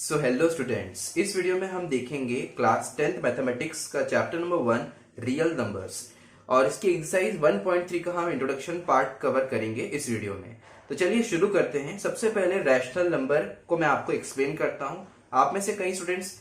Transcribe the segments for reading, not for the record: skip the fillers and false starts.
So hello students, इस video में हम देखेंगे क्लास 10th मैथमेटिक्स का चैप्टर नंबर 1 रियल नंबर्स और इसकी एक्सरसाइज 1.3 का हम इंट्रोडक्शन पार्ट कवर करेंगे इस वीडियो में। तो चलिए शुरू करते हैं। सबसे पहले रैशनल नंबर को मैं आपको एक्सप्लेन करता हूं। आप में से कई स्टूडेंट्स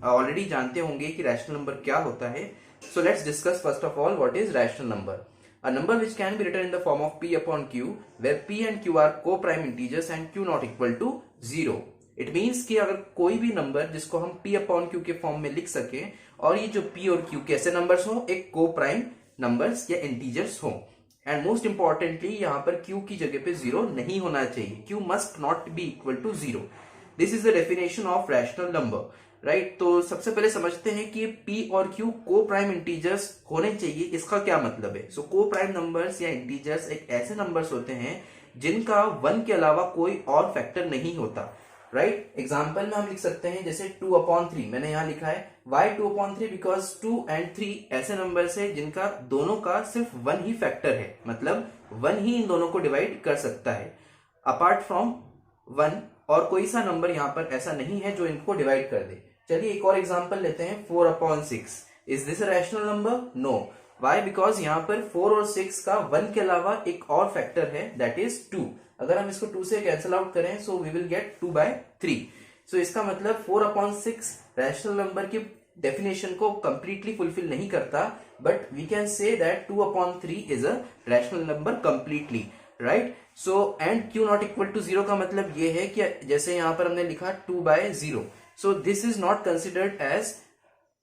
ऑलरेडी जानते होंगे कि रैशनल नंबर क्या होता है। So let's discuss first of all what is rational number. A number which can be written in the form of P upon Q, where P and Q are co-prime integers and Q not equal to 0. It means कि अगर कोई भी number जिसको हम P upon Q के form में लिख सके और ये जो P और Q कैसे नंबर्स हो, एक co-prime नंबर्स या इंटीजर्स हो, एंड मोस्ट इंपॉर्टेंटली यहाँ पर Q की जगह पे 0 नहीं होना चाहिए। Q must not be equal to 0. This is the definition of rational number. Right तो सबसे पहले समझते हैं कि P और Q को प्राइम इंटीजर्स होने चाहिए। इसका क्या मतलब है? सो को प्राइम नंबर्स या इंटीजर्स एक ऐसे नंबर्स होते हैं जिनका 1 के अलावा कोई और फैक्टर नहीं होता। राइट एग्जाम्पल में हम लिख सकते हैं जैसे 2/3 मैंने यहाँ लिखा है। वाई 2/3? बिकॉज 2 and 3 ऐसे नंबर्स है जिनका दोनों का सिर्फ 1 ही फैक्टर है, मतलब 1 ही इन दोनों को डिवाइड कर सकता है। अपार्ट फ्रॉम 1 और कोई सा नंबर यहाँ पर ऐसा नहीं है जो इनको डिवाइड कर दे। चलिए एक और एग्जांपल लेते हैं 4/6। Is this a rational number? No. Why? Because यहाँ पर 4 और 6 का 1 के अलावा एक और फैक्टर है, दैट इज 2। अगर हम इसको 2 से कैंसिल आउट करें so we will get 2/3। So इसका मतलब 4/6 रैशनल नंबर की डेफिनेशन को कंप्लीटली फुलफिल नहीं करता, but we can say that 2/3 is a rational number completely. Right so and Q not equal to 0 का मतलब ये है कि जैसे यहाँ पर हमने लिखा 2/0, so this is not considered as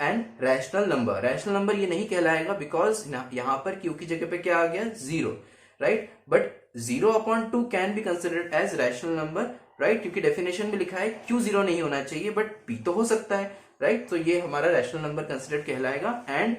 an rational number. rational number ये नहीं कहलाएगा because यहाँ पर Q की जगह पे क्या आ गया? 0. right? but 0/2 can be considered as rational number. right? क्योंकि डेफिनेशन में लिखा है Q 0 नहीं होना चाहिए बट P तो हो सकता है। right? तो ये हमारा रैशनल नंबर कंसिडर कहलाएगा एंड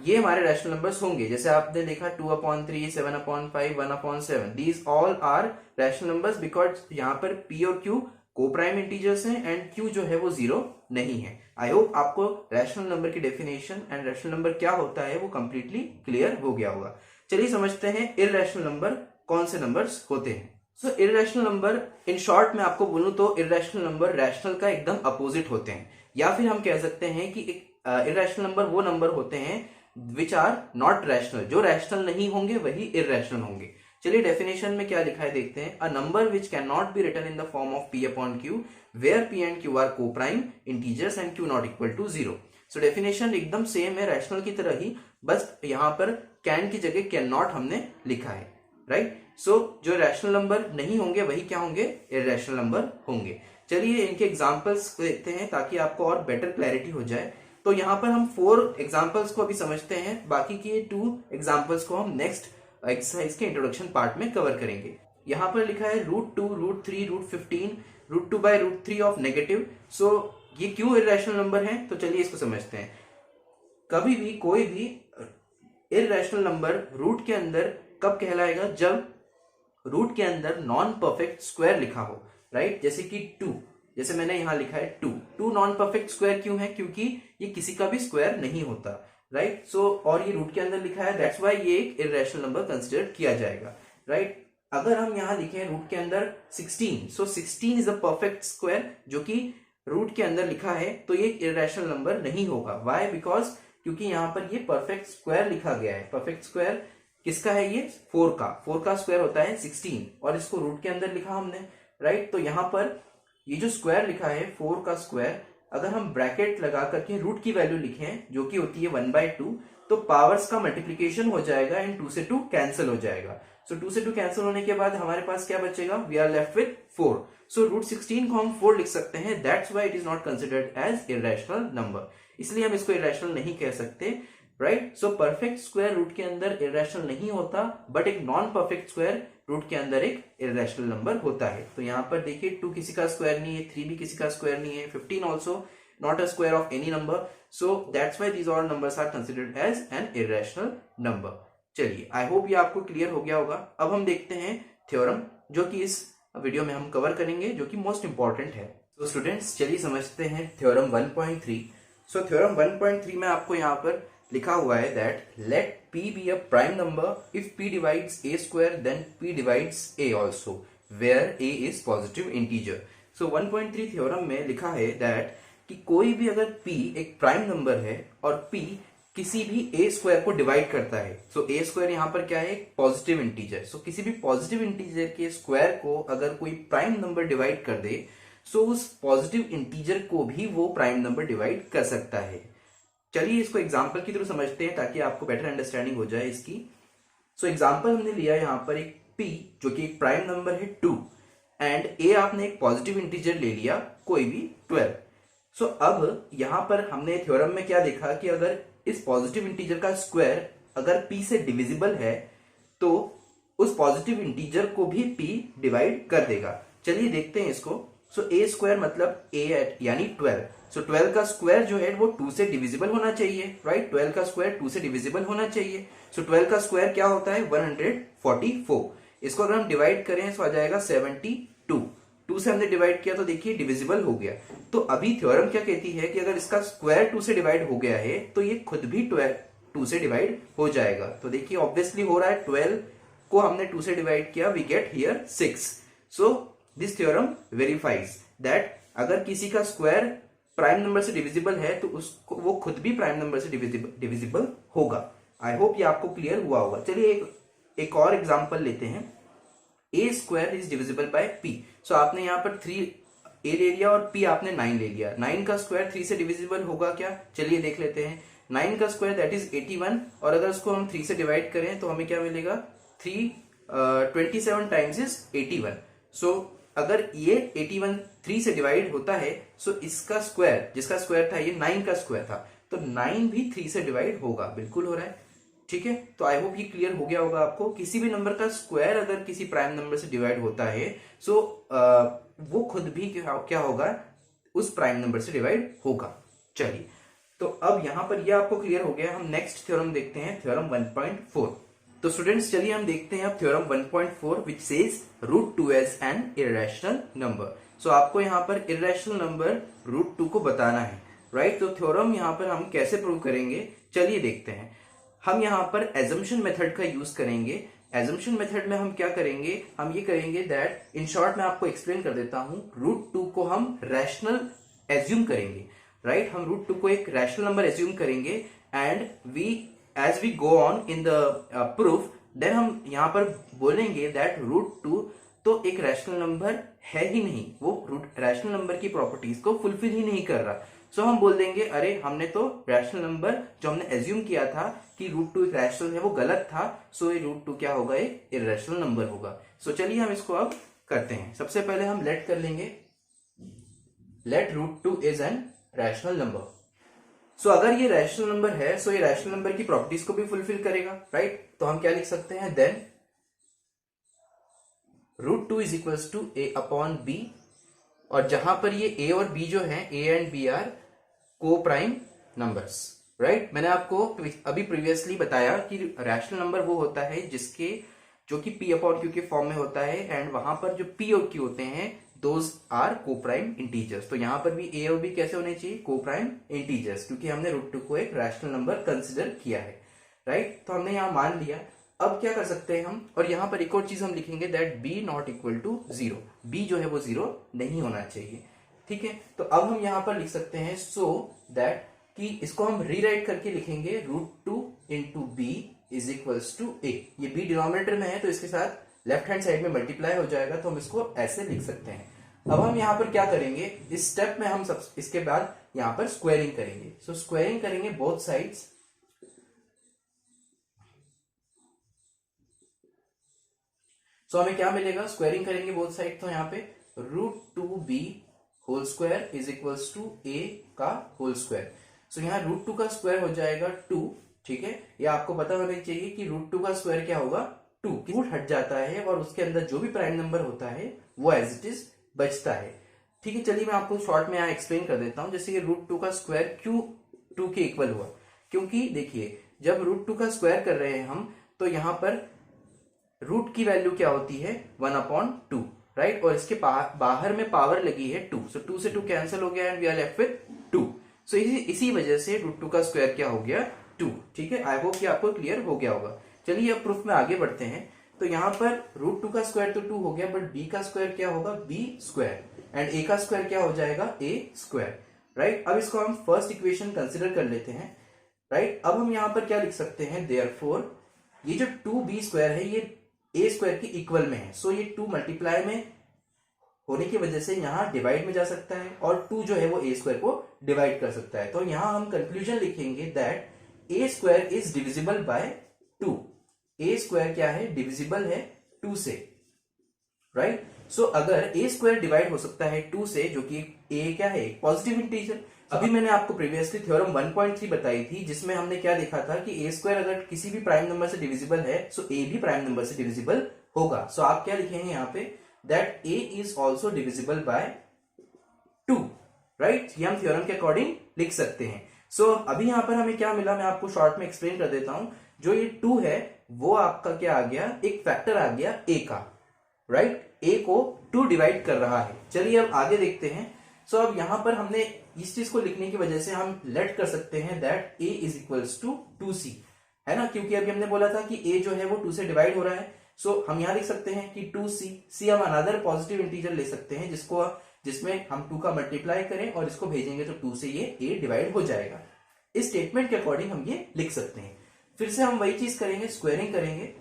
ये हमारे रैशनल नंबर्स होंगे। जैसे आपने देखा 2/3, 7/5, 1/7, these all are rational numbers because यहाँ पर P और Q को प्राइम इंटीजर्स हैं एंड Q जो है वो 0 नहीं है। आई होप आपको रैशनल नंबर की डेफिनेशन एंड रैशनल नंबर क्या होता है वो कंप्लीटली क्लियर हो गया होगा। चलिए समझते हैं इररेशनल नंबर कौन से नंबर्स होते हैं। सो इररेशनल नंबर इन शॉर्ट में आपको बोलूं तो इररेशनल नंबर रैशनल का एकदम अपोजिट होते हैं, या फिर हम कह सकते हैं कि इररेशनल नंबर वो नंबर होते हैं विच आर नॉट रैशनल। जो रैशनल नहीं होंगे वही इररेशनल होंगे। चलिए डेफिनेशन में क्या लिखा है देखते हैं। A number which cannot be written in the form of P upon Q where P and Q are को prime integers and Q not equal to 0। So definition एकदम सेम है रैशनल की तरह ही, बस यहाँ पर कैन की जगह कैन नॉट हमने लिखा है। राइट सो जो रैशनल नंबर नहीं होंगे वही क्या होंगे? इररेशनल नंबर होंगे। चलिए इनके एग्जांपल्स देखते हैं ताकि आपको और बेटर क्लैरिटी हो जाए। तो यहाँ पर हम 4 एग्जांपल्स को अभी समझते हैं, बाकी के 2 एग्जांपल्स को हम नेक्स्ट एक्सरसाइज के इंट्रोडक्शन पार्ट में कवर करेंगे। यहाँ पर लिखा है √2, √3, √15, √2/√3 ऑफ नेगेटिव। सो ये क्यों इररेशनल नंबर है? तो चलिए इसको समझते हैं। कभी भी कोई भी इररेशनल नंबर रूट के अंदर कब कहलाएगा? जब रूट के अंदर नॉन परफेक्ट स्क्वायर लिखा हो। राइट जैसे कि 2, जैसे मैंने यहां लिखा है 2 नॉन परफेक्ट स्क्वायर क्यों है? क्योंकि ये किसी का भी स्क्वायर नहीं होता। राइट सो और ये रूट के अंदर लिखा है, दैट्स व्हाई ये एक इररेशनल नंबर कंसिडर किया जाएगा। राइट अगर हम यहां लिखें रूट के अंदर 16, सो 16 इज अ परफेक्ट स्क्वायर जो कि रूट के अंदर लिखा है, तो ये इररेशनल नंबर नहीं होगा। व्हाई? बिकॉज क्योंकि यहां पर ये परफेक्ट स्क्वायर लिखा गया है। परफेक्ट स्क्वायर किसका है? ये 4 का स्क्वायर होता है 16 और इसको रूट के अंदर लिखा हमने। राइट तो यहां पर ये जो स्क्वायर लिखा है 4 का स्क्वायर, अगर हम ब्रैकेट लगा करके रूट की वैल्यू लिखें जो कि होती है 1/2, तो पावर्स का मल्टीप्लीकेशन हो जाएगा एंड 2 से 2 कैंसिल हो जाएगा। सो 2 से 2 कैंसिल होने के बाद हमारे पास क्या बचेगा? We are left with 4। So √16 को हम 4 लिख सकते हैं, that's why it is not considered as irrational number. इसलिए हम इसको इररेशनल नहीं कह सकते। Right so perfect square root के अंदर इररेशनल नहीं होता, बट एक नॉन परफेक्ट स्क्वायर रूट के अंदर एक इररेशनल नंबर होता है। तो यहाँ पर देखिए 2 किसी का स्क्वायर नहीं है, 3 भी किसी का स्क्वायर नहीं है, 15 also not a square of any number. So that's why these all numbers are considered as an irrational number. चलिए आई होप ये आपको क्लियर हो गया होगा। अब हम देखते हैं थ्योरम जो कि इस वीडियो में हम कवर करेंगे, जो कि मोस्ट इंपॉर्टेंट है। तो स्टूडेंट्स चलिए समझते हैं थ्योरम 1.3। सो थ्योरम 1.3 में आपको यहाँ पर लिखा हुआ है that let P be a prime number if P divides A square then P divides A also where A is positive integer। So 1.3 theorem में लिखा है दैट कि कोई भी अगर p एक प्राइम नंबर है और p किसी भी a स्क्वायर को डिवाइड करता है, सो a स्क्वायर यहां पर क्या है, एक पॉजिटिव इंटीजर। सो किसी भी पॉजिटिव इंटीजर के स्क्वायर को अगर कोई प्राइम नंबर डिवाइड कर दे, सो उस पॉजिटिव इंटीजर को भी वो प्राइम नंबर डिवाइड कर सकता है। चलिए इसको एग्जांपल की थ्रू समझते हैं ताकि आपको बेटर अंडरस्टैंडिंग हो जाए इसकी। सो एग्जांपल हमने लिया यहाँ पर एक p जो कि एक प्राइम नंबर है 2 एंड a आपने एक पॉजिटिव इंटीजर ले लिया कोई भी 12। सो अब यहां पर हमने थ्योरम में क्या देखा कि अगर इस पॉजिटिव इंटीजर का स्क्वायर अगर p से डिविजिबल है तो उस पॉजिटिव इंटीजर को भी p डिवाइड कर देगा। चलिए देखते हैं इसको। सो a स्क्वायर मतलब a यानी 12। सो 12 का स्क्वायर जो है वो 2 से डिविजिबल होना चाहिए, राइट। 12 का स्क्वायर 2 से डिविजिबल होना चाहिए। सो 12 का स्क्वायर क्या होता है, 144। इसको अगर हम डिवाइड करें तो आ जाएगा 72। 2 से हमने डिवाइड किया तो देखिए डिविजिबल हो गया। तो अभी थ्योरम क्या कहती है कि अगर इसका स्क्वायर 2 से डिवाइड हो गया है तो ये खुद भी 2 से डिवाइड हो जाएगा। तो देखिए ऑब्वियसली हो रहा है, 12 को हमने 2 से डिवाइड किया, we get here 6। So this theorem verifies that अगर किसी का स्क्वायर प्राइम नंबर से डिविजिबल है तो उसको वो खुद भी प्राइम नंबर से डिविजिबल होगा। आई होप ये आपको क्लियर हुआ होगा। चलिए एक और एग्जांपल लेते हैं। a square is divisible bye p। सो आपने यहाँ पर 3a ले लिया और p आपने 9 ले लिया। 9 का स्क्वायर 3 से डिविजिबल होगा क्या, चलिए देख लेते हैं। 9 का स्क्वायर दैट इज 81 और अगर उसको हम 3 से डिवाइड करें तो हमें क्या मिलेगा, 27 टाइम्स इज 81। सो अगर ये 81 3 से डिवाइड होता है सो इसका स्क्वायर, जिसका स्क्वायर था ये 9 का स्क्वायर था, तो 9 भी 3 से डिवाइड होगा। बिल्कुल हो रहा है, ठीक है। तो आई होप ये क्लियर हो गया होगा आपको। किसी भी नंबर का स्क्वायर अगर किसी प्राइम नंबर से डिवाइड होता है सो वो खुद भी क्या होगा, उस प्राइम नंबर से डिवाइड होगा। चलिए तो अब यहां पर ये आपको क्लियर हो गया। हम नेक्स्ट थ्योरम देखते हैं, थ्योरम 1.4। तो स्टूडेंट्स चलिए हम देखते हैं अब theorem 1.4 which says √2 as an irrational number. So आपको यहाँ पर इरेशनल नंबर √2 को बताना है, राइट। तो थ्योरम यहाँ पर हम कैसे प्रूव करेंगे, चलिए देखते हैं। हम यहाँ पर एजम्पशन मेथड का यूज करेंगे। एजम्पशन मेथड में हम क्या करेंगे, हम ये करेंगे दैट, इन शॉर्ट मैं आपको एक्सप्लेन कर देता हूं, √2 को हम रैशनल एज्यूम करेंगे, राइट। हम √2 को एक रैशनल नंबर एज्यूम करेंगे and as we go on in the proof then हम यहाँ पर बोलेंगे दैट √2 तो एक रैशनल नंबर है ही नहीं, वो रैशनल नंबर की प्रॉपर्टीज को फुलफिल ही नहीं कर रहा। सो हम बोल देंगे अरे हमने तो रैशनल नंबर जो हमने एज्यूम किया था कि √2 एक रैशनल है वो गलत था। सो ये √2 क्या होगा, एक इरेशनल नंबर होगा। सो चलिए हम इसको अब करते हैं। सबसे पहले हम लेट कर लेंगे, let √2 is an rational number. So अगर ये रैशनल नंबर है सो ये रैशनल नंबर की प्रॉपर्टीज को भी फुलफिल करेगा, राइट। तो हम क्या लिख सकते हैं, then √2 is equals to a upon b, और जहां पर ये a और b जो है, a एंड b आर को प्राइम नंबर्स, राइट। मैंने आपको अभी प्रीवियसली बताया कि रैशनल नंबर वो होता है जिसके जो कि p अपॉन q के फॉर्म में होता है एंड वहां पर जो p और q होते हैं दोज आर को प्राइम इंटीजर्स। तो यहां पर भी a और b कैसे होने चाहिए, को प्राइम इंटीजर्स, क्योंकि हमने √2 को एक रैशनल नंबर कंसिडर किया है, राइट। तो हमने यहां मान लिया। अब क्या कर सकते हैं हम, और यहां पर एक और चीज हम लिखेंगे that b not equal to 0, b जो है वो 0 नहीं होना चाहिए, ठीक है। तो अब हम यहां पर लिख सकते हैं सो दैट कि इसको हम रीराइट करके लिखेंगे √2 into b is equals to a। ये b डिनोमिनेटर में है तो इसके साथ लेफ्ट हैंड साइड में मल्टीप्लाई हो जाएगा, तो हम इसको ऐसे लिख सकते हैं। अब हम यहां पर क्या करेंगे, इस स्टेप में हम सब इसके बाद यहां पर स्क्वायरिंग करेंगे। सो स्क्वायरिंग करेंगे बोथ साइड्स। सो हमें क्या मिलेगा, स्क्वायरिंग करेंगे बोथ साइड, तो यहाँ पे √2b whole square is equals to a का होल स्क्वायर। सो यहाँ √2 का स्क्वायर हो जाएगा 2, ठीक है। ये आपको पता होना चाहिए कि √2 का स्क्वायर क्या होगा, 2 रूट हट जाता है और उसके अंदर जो भी प्राइम नंबर होता है वो एज इट इज बचता है, ठीक है। चलिए मैं आपको शॉर्ट में यहाँ एक्सप्लेन कर देता हूँ। जैसे कि √2 का स्क्वायर क्यों 2 के इक्वल हुआ, क्योंकि देखिए जब √2 का स्क्वायर कर रहे हैं हम तो यहाँ पर रूट की वैल्यू क्या होती है, 1/2, राइट। और इसके बाहर में पावर लगी है 2, सो 2 से 2 कैंसिल हो गया and we are left with 2। सो इसी वजह से √2 का स्क्वायर क्या हो गया, 2, ठीक है। आई होप कि आपको क्लियर हो गया होगा। चलिए अब प्रूफ में आगे बढ़ते हैं। तो यहाँ पर √2 का स्क्वायर तो 2 हो गया, बट b का स्क्वायर क्या होगा, b स्क्वायर। एंड ए का स्क्वायर क्या हो जाएगा, ए स्क्वायर, राइट। अब इसको हम फर्स्ट इक्वेशन कंसिडर कर लेते हैं, राइट। अब हम यहां पर क्या लिख सकते हैं, देयरफॉर ये जो 2b स्क्वायर है ये ए स्क्वायर के इक्वल में है, सो ये 2 मल्टीप्लाई में होने की वजह से यहां डिवाइड में जा सकता है और 2 जो है वो ए स्क्वायर को डिवाइड कर सकता है। तो यहां हम कंक्लूजन लिखेंगे that A square is divisible by 2। A square क्या है, डिविजिबल है 2 से, राइट। सो अगर ए स्क्वायर डिवाइड हो सकता है 2 से, जो कि ए क्या है, पॉजिटिव इंटीजर। अभी मैंने आपको प्रीवियसली थ्योरम 1.3 बताई थी, जिसमें हमने क्या देखा था कि ए स्क्वायर अगर किसी भी प्राइम नंबर से डिविजिबल है, सो ए भी प्राइम नंबर से डिविजिबल होगा। सो आप क्या लिखेंगे यहाँ पे, that a is also divisible by 2, right. ये हम थ्योरम के अकॉर्डिंग लिख सकते हैं। सो अभी यहां पर हमें क्या मिला, मैं आपको शॉर्ट में एक्सप्लेन कर देता हूं। जो ये 2 है वो आपका क्या आ गया, एक फैक्टर आ गया ए का, राइट। ए को 2 डिवाइड कर रहा है। चलिए अब आगे देखते हैं। सो अब यहां पर हमने इस चीज को लिखने की वजह से हम लेट कर सकते हैं that a is equals to 2c, है ना, क्योंकि अभी हमने बोला था कि ए जो है वो 2 से डिवाइड हो रहा है। सो हम यहां लिख सकते हैं कि 2c हम अनदर पॉजिटिव इंटीजर ले सकते हैं जिसमें हम 2 का मल्टीप्लाई करें और इसको भेजेंगे तो 2 से ये ए डिवाइड हो जाएगा। इस स्टेटमेंट के अकॉर्डिंग हम ये लिख सकते हैं। फिर से हम वही चीज करेंगे, स्क्वायरिंग करेंगे,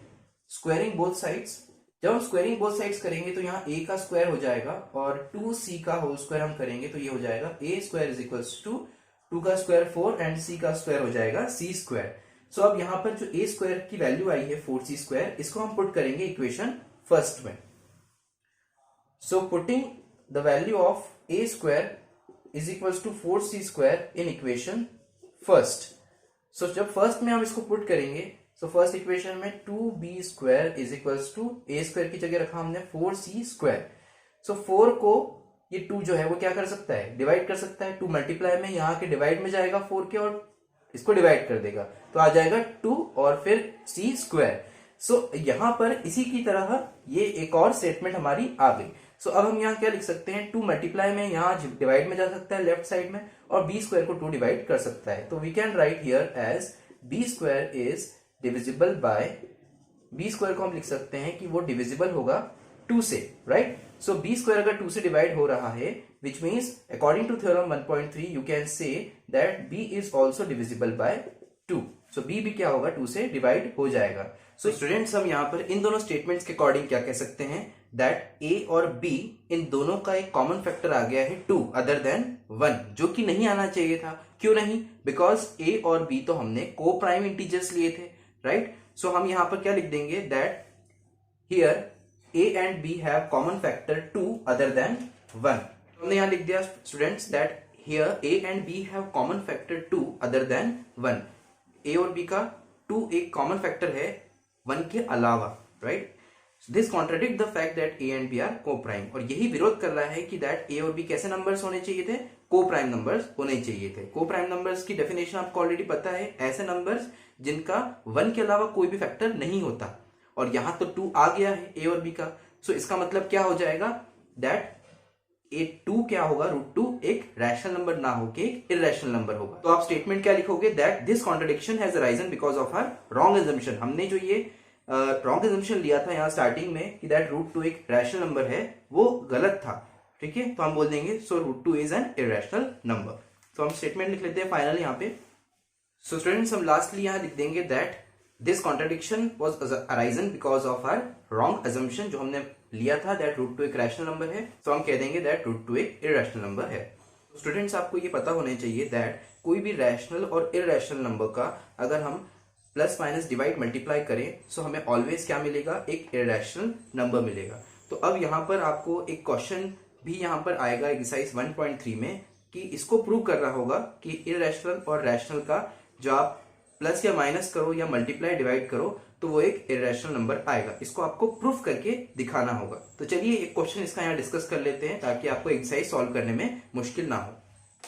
स्क्वायरिंग बोथ साइड्स। जब हम स्क्वायरिंग बोथ साइड्स करेंगे तो यहाँ a का स्क्वायर हो जाएगा और 2c का होल स्क्वायर हम करेंगे तो ये हो जाएगा a square is equals to 2 का स्क्वायर 4 एंड c का स्क्वायर हो जाएगा c स्क्वायर। सो अब यहाँ पर जो a स्क्वायर की वैल्यू आई है 4c स्क्वायर, इसको हम पुट करेंगे इक्वेशन फर्स्ट में। So putting the value of a square is equals to 4c square in equation first. So जब फर्स्ट में हम इसको पुट करेंगे, सो फर्स्ट इक्वेशन में 2b square is equals to a square की जगह रखा हमने 4c स्क्वायर। सो 4 को ये 2 जो है वो क्या कर सकता है, डिवाइड कर सकता है। 2 मल्टीप्लाई में यहाँ के डिवाइड में जाएगा 4 के और इसको डिवाइड कर देगा तो आ जाएगा 2 और फिर c स्क्वायर। सो यहां पर इसी की तरह ये एक और स्टेटमेंट हमारी आ गई। सो अब हम यहाँ क्या लिख सकते हैं, 2 मल्टीप्लाई में यहाँ डिवाइड में जा सकता है लेफ्ट साइड में और b स्क्वायर को 2 डिवाइड कर सकता है। तो we can write here as b square is divisible by, b square को हम लिख सकते हैं कि वो डिविजिबल होगा 2 से, राइट। सो b स्क्वायर अगर 2 से डिवाइड हो रहा है, which means according to theorem 1.3 you can say that b is also divisible by 2। So b भी क्या होगा, 2 से डिवाइड हो जाएगा। सो स्टूडेंट्स हम यहाँ पर इन दोनों स्टेटमेंट्स के अकॉर्डिंग क्या कह सकते हैं, दैट a और b इन दोनों का एक कॉमन फैक्टर आ गया है 2 अदर देन 1, जो कि नहीं आना चाहिए था। क्यों नहीं, बिकॉज a और b तो हमने को प्राइम इंटीजर्स लिए थे, राइट। सो हम यहां पर क्या लिख देंगे, that here a and b have common factor 2 other than 1। हमने यहां लिख दिया students that here a and b have common factor 2 other than 1। a और b का 2 एक कॉमन फैक्टर है 1 के अलावा, right. This contradict the fact that a and b are coprime, और यही विरोध कर रहा है कि दैट a और b कैसे नंबर्स होने चाहिए थे, को प्राइम नंबर्स होने चाहिए थे। को प्राइम नंबर्स की डेफिनेशन आपको ऑलरेडी पता है, ऐसे नंबर्स जिनका 1 के अलावा कोई भी फैक्टर नहीं होता, और यहां तो 2 आ गया है a और b का। सो इसका मतलब क्या हो जाएगा, दैट ए 2 क्या होगा, √2 एक रैशनल नंबर ना होके एक इररेशनल नंबर होगा। तो आप स्टेटमेंट क्या लिखोगे, that this contradiction has arisen because of our wrong assumption. हमने जो ये रॉन्ग एजम्पशन लिया था यहाँ स्टार्टिंग में कि दैट √2 एक रैशनल नंबर है, वो गलत था, ठीक है। तो हम बोल देंगे सो √2 इज एन इररेशनल नंबर। तो हम स्टेटमेंट लिख लेते हैं फाइनल यहाँ पे। सो स्टूडेंट्स हम लास्टली यहाँ लिख देंगे that this contradiction was arisen because of our wrong assumption, जो हमने लिया था दैट √2 एक रैशनल नंबर है, तो हम कह देंगे दैट √2 एक इररेशनल नंबर है। स्टूडेंट्स आपको ये पता होना चाहिए दैट कोई भी रैशनल और इररेशनल नंबर का अगर हम प्लस माइनस डिवाइड मल्टीप्लाई करें सो हमें ऑलवेज क्या मिलेगा, एक इररेशनल नंबर मिलेगा। तो अब यहाँ पर आपको एक क्वेश्चन भी यहाँ पर आएगा एक्सरसाइज 1.3 में कि इसको प्रूव करना होगा कि इररेशनल और रैशनल का जो आप प्लस या माइनस करो या मल्टीप्लाई डिवाइड करो तो वो एक इररेशनल नंबर आएगा। इसको आपको प्रूफ करके दिखाना होगा। तो चलिए एक क्वेश्चन इसका यहाँ डिस्कस कर लेते हैं ताकि आपको एक्सरसाइज सॉल्व करने में मुश्किल ना हो।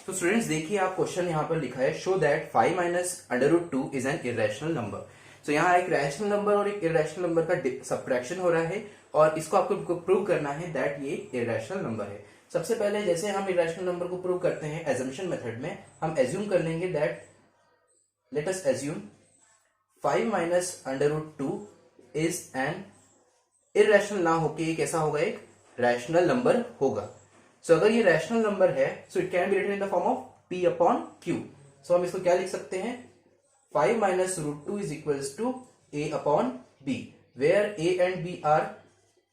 तो स्टूडेंट्स देखिए, आप क्वेश्चन यहाँ पर लिखा है show that 5 minus √2 is an irrational number. So यहाँ एक रैशनल नंबर और एक इररेशनल नंबर का सब्ट्रैक्शन हो रहा है और इसको आपको प्रूव करना है दैट ये इररेशनल नंबर है। सबसे पहले जैसे हम इररेशनल नंबर को प्रूव करते हैं एजम्पशन मेथड में, हम एज्यूम कर लेंगे that let us assume 5 minus √2 is an irrational ना होके एक ऐसा होगा, एक रैशनल नंबर होगा। सो अगर ये रैशनल नंबर है so it can be written in the form of p upon q। So हम इसको क्या लिख सकते हैं, 5 minus root two is equals to a upon b, where a and b are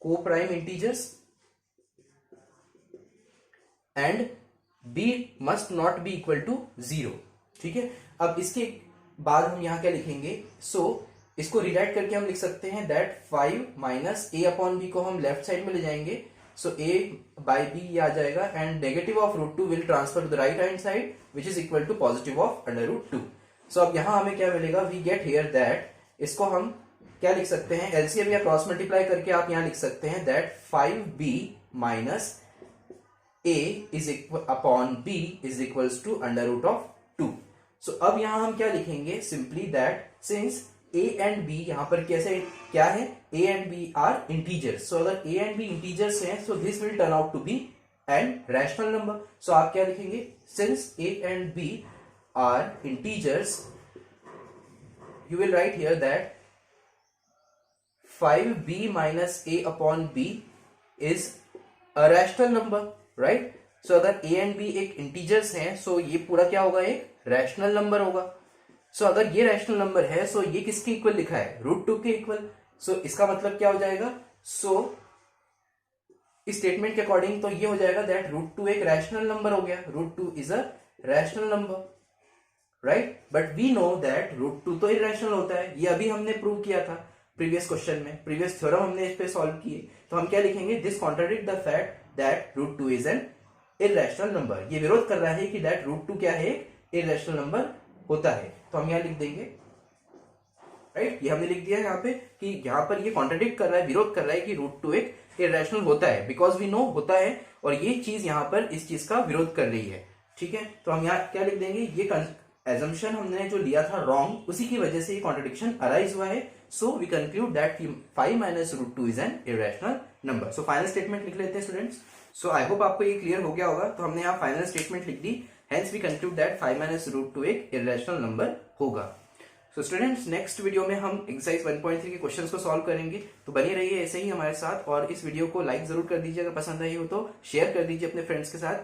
को prime integers and b must not be equal to 0। ठीक है, अब इसके बाद हम यहां क्या लिखेंगे, सो इसको रिराइट करके हम लिख सकते हैं that 5 minus a upon b को हम लेफ्ट साइड में ले जाएंगे, सो a बाई b ये आ जाएगा and negative of root two will transfer to the right hand side which is equal to positive of under root two. So अब यहां हमें क्या मिलेगा, वी गेट हियर दैट, इसको हम क्या लिख सकते हैं, एलसीएम या क्रॉस मल्टीप्लाई करके आप यहां लिख सकते हैं that 5b minus a is equal upon b is equals to under root of 2। So अब यहां हम क्या लिखेंगे, simply that since a and b यहां पर कैसे क्या है, a and b are integers, so अगर a एंड b इंटीजर्स हैं so this will turn out to be an rational number. So आप क्या लिखेंगे, since a and b are integers you will write here that 5b minus a upon b is a rational number, right? So अगर a and b एक integers हैं सो ये पूरा क्या होगा, एक रैशनल नंबर होगा। सो अगर ये रैशनल नंबर है सो ये किसके इक्वल लिखा है, रूट टू के इक्वल। सो इसका मतलब क्या हो जाएगा, सो इस स्टेटमेंट के अकॉर्डिंग तो ये हो जाएगा दैट रूट टू एक रैशनल नंबर हो गया, root two is a rational number, right. But we know that root two तो इरैशनल होता है, ये अभी हमने प्रूव किया था प्रीवियस क्वेश्चन में, प्रीवियस थ्योरम हमने इस पे सॉल्व किए। तो हम क्या लिखेंगे, this contradict the fact that root two is an irrational number. ये विरोध कर रहा है कि दैट रूट टू क्या है, इरैशनल नंबर होता है। तो हम यहां लिख देंगे, राइट, ये हमने लिख दिया यहाँ पे कि यहाँ पर ये कॉन्ट्राडिक्ट कर रहा है, विरोध कर रहा है कि रूट टू एक इरैशनल होता है, बिकॉज वी नो होता है, और ये चीज यहाँ पर इस चीज का विरोध कर रही है। ठीक है, तो हम यहाँ क्या लिख देंगे, ये एजम्पशन हमने जो लिया था रॉन्ग, उसी की वजह से ये कॉन्ट्रडिक्शन अराइज हुआ है। So we conclude that 5 minus root two is an irrational number. So final statement लिख लेते हैं स्टूडेंट्स। सो आई होप आपको ये क्लियर हो गया होगा। तो हमने यहाँ फाइनल स्टेटमेंट लिख दी, hence we conclude that 5 minus root two एक इरैशनल नंबर होगा। सो स्टूडेंट्स, नेक्स्ट वीडियो में हम एक्सरसाइज 1.3 के क्वेश्चंस को सॉल्व करेंगे, तो बने रहिए ऐसे ही हमारे साथ, और इस वीडियो को लाइक जरूर कर दीजिए, अगर पसंद आई हो तो शेयर कर दीजिए अपने फ्रेंड्स के साथ,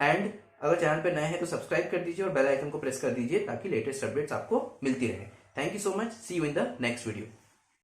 एंड अगर चैनल पे नए हैं तो सब्सक्राइब कर दीजिए और बेल आइकन को प्रेस कर दीजिए ताकि लेटेस्ट अपडेट्स आपको मिलती रहे। Thank you so much, see you in the next video.